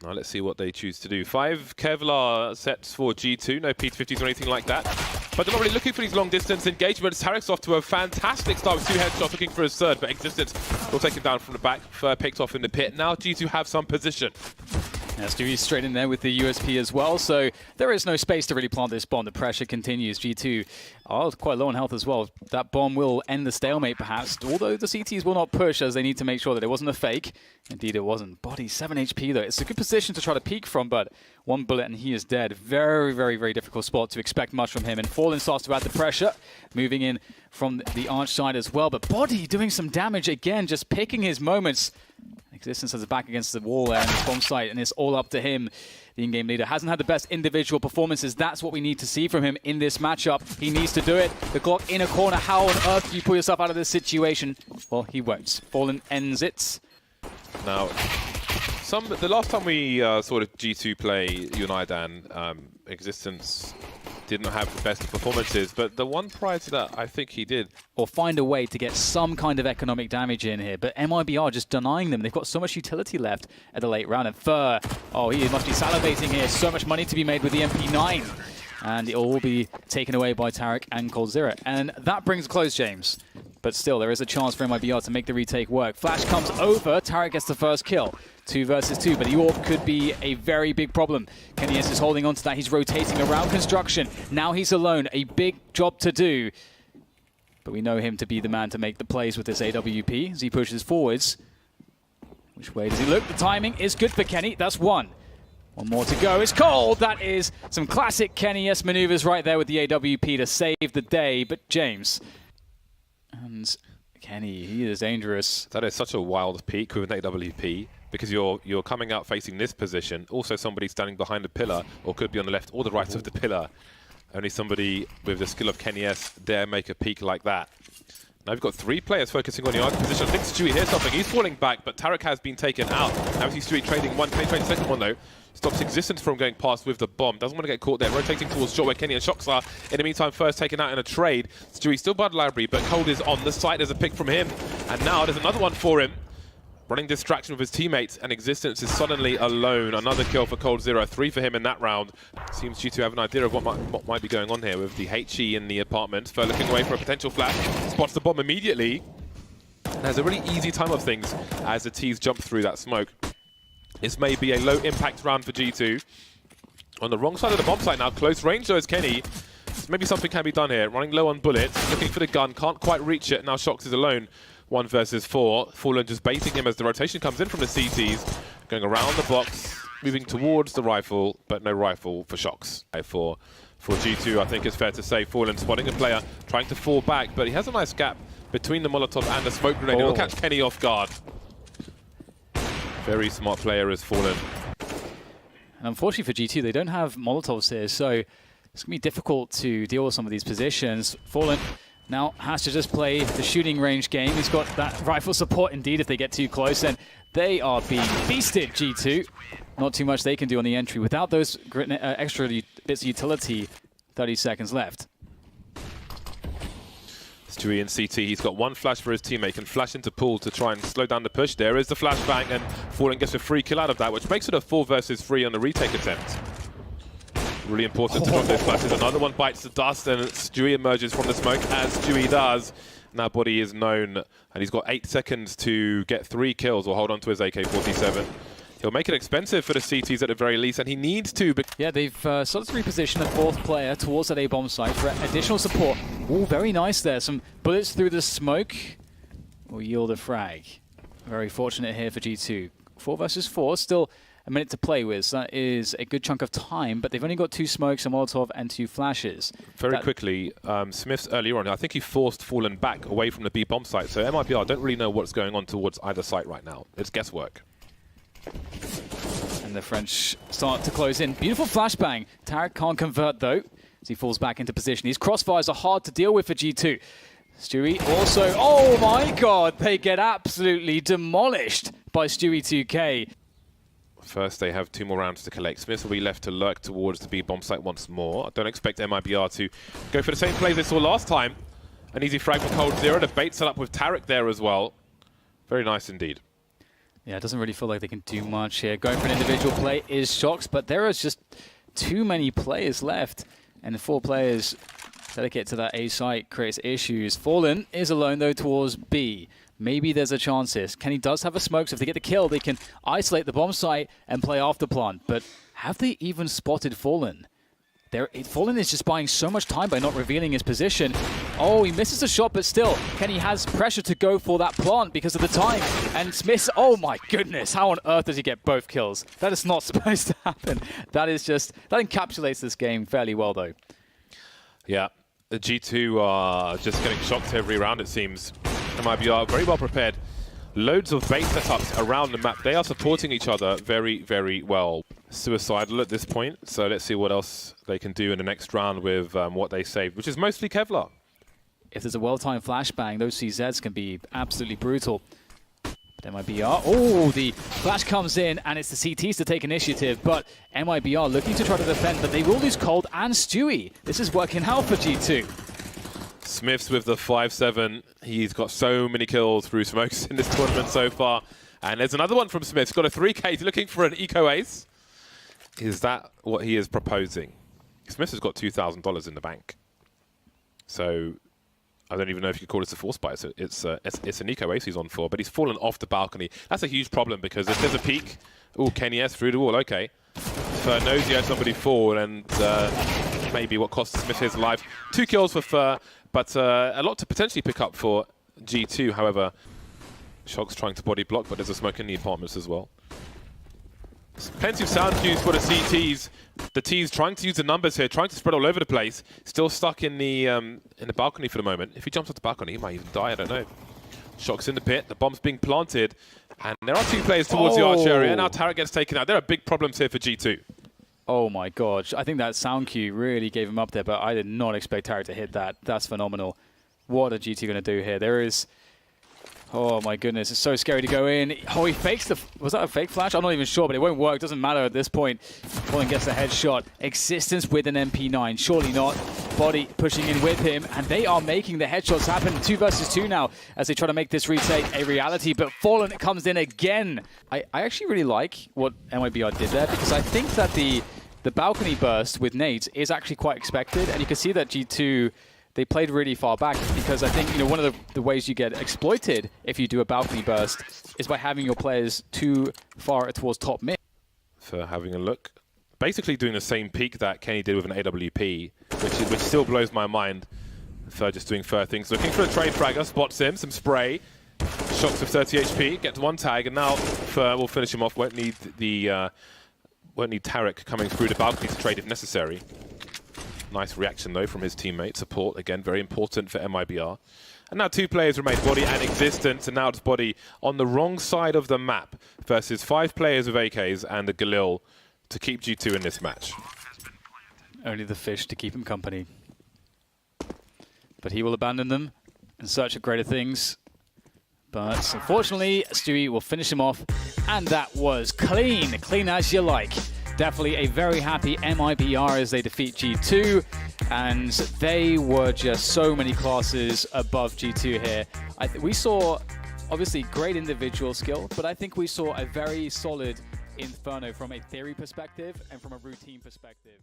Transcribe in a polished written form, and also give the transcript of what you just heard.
Now let's see what they choose to do. 5 Kevlar sets for G2, no P50s or anything like that. But they're not really looking for these long distance engagements. Tarek's off to a fantastic start with 2 headshots, looking for his third, but Existence will take him down from the back. Picked off in the pit. Now G2 have some position. Yeah, Stewie's straight in there with the USP as well, so there is no space to really plant this bomb. The pressure continues. G2 are quite low on health as well. That bomb will end the stalemate perhaps, although the CTs will not push as they need to make sure that it wasn't a fake. Indeed it wasn't. Body 7 HP though. It's a good position to try to peek from, but 1 bullet and he is dead. Very, very, very difficult spot to expect much from him. And Fallen starts to add the pressure, moving in from the arch side as well. But Body doing some damage again, just picking his moments. Existence has his back against the wall there in this bomb site, and it's all up to him. The in-game leader hasn't had the best individual performances. That's what we need to see from him in this matchup. He needs to do it. The Glock in a corner. How on earth do you pull yourself out of this situation? Well, he won't. Fallen ends it. Now, the last time we saw G2 play Unidan, Existence didn't have the best performances, but the one prior to that, I think he did. Or find a way to get some kind of economic damage in here, but MIBR just denying them. They've got so much utility left at the late round. And Fur, oh, he must be salivating here. So much money to be made with the MP9. And it will all be taken away by Tarek and coldzera. And that brings a close, James. But still, there is a chance for MIBR to make the retake work. Flash comes over, Tarek gets the first kill. 2 versus 2, but York could be a very big problem. kennyS is holding on to that. He's rotating around construction. Now he's alone. A big job to do. But we know him to be the man to make the plays with this AWP as he pushes forwards. Which way does he look? The timing is good for Kenny. That's 1. 1 more to go. It's cold. That is some classic kennyS maneuvers right there with the AWP to save the day. But James and Kenny, he is dangerous. That is such a wild peak with an AWP. Because you're coming out facing this position. Also somebody standing behind a pillar, or could be on the left or the right of the pillar. Only somebody with the skill of kennyS dare make a peek like that. Now we've got 3 players focusing on the arc position. I think Stewie hears something. He's falling back, but Tarek has been taken out. Now we see Stewie trading one. Can he trade the second one though? Stops Existence from going past with the bomb. Doesn't want to get caught there. Rotating towards short where Kenny and Shox are. In the meantime, first taken out in a trade. Stewie still by the library, but Cold is on the side. There's a pick from him. And now there's another one for him. Running distraction with his teammates, and Existence is suddenly alone. Another kill for coldzera, 3 for him in that round. Seems G2 have an idea of what might be going on here with the HE in the apartment. Fur looking away for a potential flash, spots the bomb immediately, and has a really easy time of things as the T's jump through that smoke. This may be a low impact round for G2. On the wrong side of the bomb site now, close range though is Kenny. Maybe something can be done here. Running low on bullets, looking for the gun, can't quite reach it. Now Shox is alone. 1 versus 4. Fallen just baiting him as the rotation comes in from the CTs. Going around the box, moving towards the rifle, but no rifle for Shox. For G2, I think it's fair to say Fallen spotting a player, trying to fall back, but he has a nice gap between the Molotov and the smoke grenade. It'll catch Kenny off guard. Very smart player is Fallen. And unfortunately for G2, they don't have Molotovs here, so it's going to be difficult to deal with some of these positions. Fallen now has to just play the shooting range game. He's got that rifle support indeed if they get too close, and they are being feasted, G2. Not too much they can do on the entry. Without those extra bits of utility, 30 seconds left. Stewie in CT, he's got 1 flash for his teammate, can flash into pool to try and slow down the push. There is the flashbang, and Fallen gets a free kill out of that, which makes it a 4 versus 3 on the retake attempt. Really important to put those flashes. Another one bites the dust, and Stewie emerges from the smoke, as Stewie does. Now Body is known, and he's got 8 seconds to get 3 kills or hold on to his AK-47. He'll make it expensive for the CTs at the very least, and he needs to. Yeah, they've started to reposition the 4th player towards that A-bomb site for additional support. Oh, very nice there. Some bullets through the smoke will yield a frag. Very fortunate here for G2. 4 versus 4, still a minute to play with. So that is a good chunk of time, but they've only got 2 smokes, a Molotov, and 2 flashes. Very quickly, Smith's earlier on, I think he forced Fallen back away from the B bomb site, so MIBR don't really know what's going on towards either site right now. It's guesswork. And the French start to close in. Beautiful flashbang. Tarek can't convert though, as he falls back into position. These crossfires are hard to deal with for G2. Stewie also, oh my god, they get absolutely demolished by Stewie 2K. First, they have 2 more rounds to collect. Smith will be left to lurk towards the B bomb site once more. I don't expect MIBR to go for the same play they saw last time. An easy frag for coldzera. The bait set up with Tarek there as well. Very nice indeed. Yeah, it doesn't really feel like they can do much here. Going for an individual play is Shox, but there is just too many players left. And the 4 players dedicated to that A site creates issues. Fallen is alone, though, towards B. Maybe there's a chance here. Kenny does have a smoke, so if they get the kill, they can isolate the bomb site and play after plant. But have they even spotted Fallen? Fallen is just buying so much time by not revealing his position. Oh, he misses a shot, but still, Kenny has pressure to go for that plant because of the time. And Smith, oh my goodness, how on earth does he get both kills? That is not supposed to happen. That encapsulates this game fairly well, though. Yeah, the G2 are just getting shocked every round, it seems. Mibr very well prepared. Loads of base setups around the map. They are supporting each other very, very well. Suicidal at this point, so let's see what else they can do in the next round with what they saved, which is mostly Kevlar. If there's a well-timed flashbang, those CZs can be absolutely brutal. But Mibr, oh, the flash comes in, and it's the CTs to take initiative, but Mibr looking to try to defend, but they will lose Cold and Stewie. This is working out for G2. Smiths with the 5-7. He's got so many kills through smokes in this tournament so far. And there's another one from Smiths. Got a 3K. He's looking for an eco-ace. Is that what he is proposing? Smiths has got $2,000 in the bank. So I don't even know if you could call it a force buy. It's an eco-ace he's on for, but he's fallen off the balcony. That's a huge problem because if there's a peek, oh, Kenny S through the wall, okay. Fur knows he had somebody fall, and maybe what cost Smith his life. 2 kills for Fur, but a lot to potentially pick up for G2. However, Shock's trying to body block, but there's a smoke in the apartments as well. Plenty of sound cues for the CTs. The T's trying to use the numbers here, trying to spread all over the place. Still stuck in the balcony for the moment. If he jumps off the balcony, he might even die, I don't know. Shock's in the pit, the bomb's being planted, and there are 2 players towards the arch area. Now Tarek gets taken out. There are big problems here for G2. Oh my god, I think that sound cue really gave him up there, but I did not expect Tarek to hit that. That's phenomenal. What are G2 going to do here? There is... Oh my goodness, it's so scary to go in. Oh, he fakes the... Was that a fake flash? I'm not even sure, but it won't work. Doesn't matter at this point. Fallen gets the headshot. Existence with an MP9. Surely not. Body pushing in with him, and they are making the headshots happen. 2 versus 2 now as they try to make this retake a reality, but Fallen comes in again. I actually really like what Mibr did there, because I think that the balcony burst with nades is actually quite expected, and you can see that G2... They played really far back because I think, you know, one of the ways you get exploited if you do a balcony burst is by having your players too far towards top mid. For having a look. Basically doing the same peak that Kenny did with an AWP, which still blows my mind. For just doing fur things. Looking for a trade fragger, spots him, some spray. Shots of 30 HP, gets 1 tag, and now Fur will finish him off. Won't need Tarek coming through the balcony to trade if necessary. Nice reaction, though, from his teammate. Support, again, very important for Mibr. And now 2 players remain, Body and Existence, and now it's Body on the wrong side of the map versus 5 players with AKs and a Galil to keep G2 in this match. Only the fish to keep him company. But he will abandon them in search of greater things. But unfortunately, Stewie will finish him off, and that was clean. Clean as you like. Definitely a very happy Mibr as they defeat G2, and they were just so many classes above G2 here. We saw, obviously, great individual skill, but I think we saw a very solid Inferno from a theory perspective and from a routine perspective.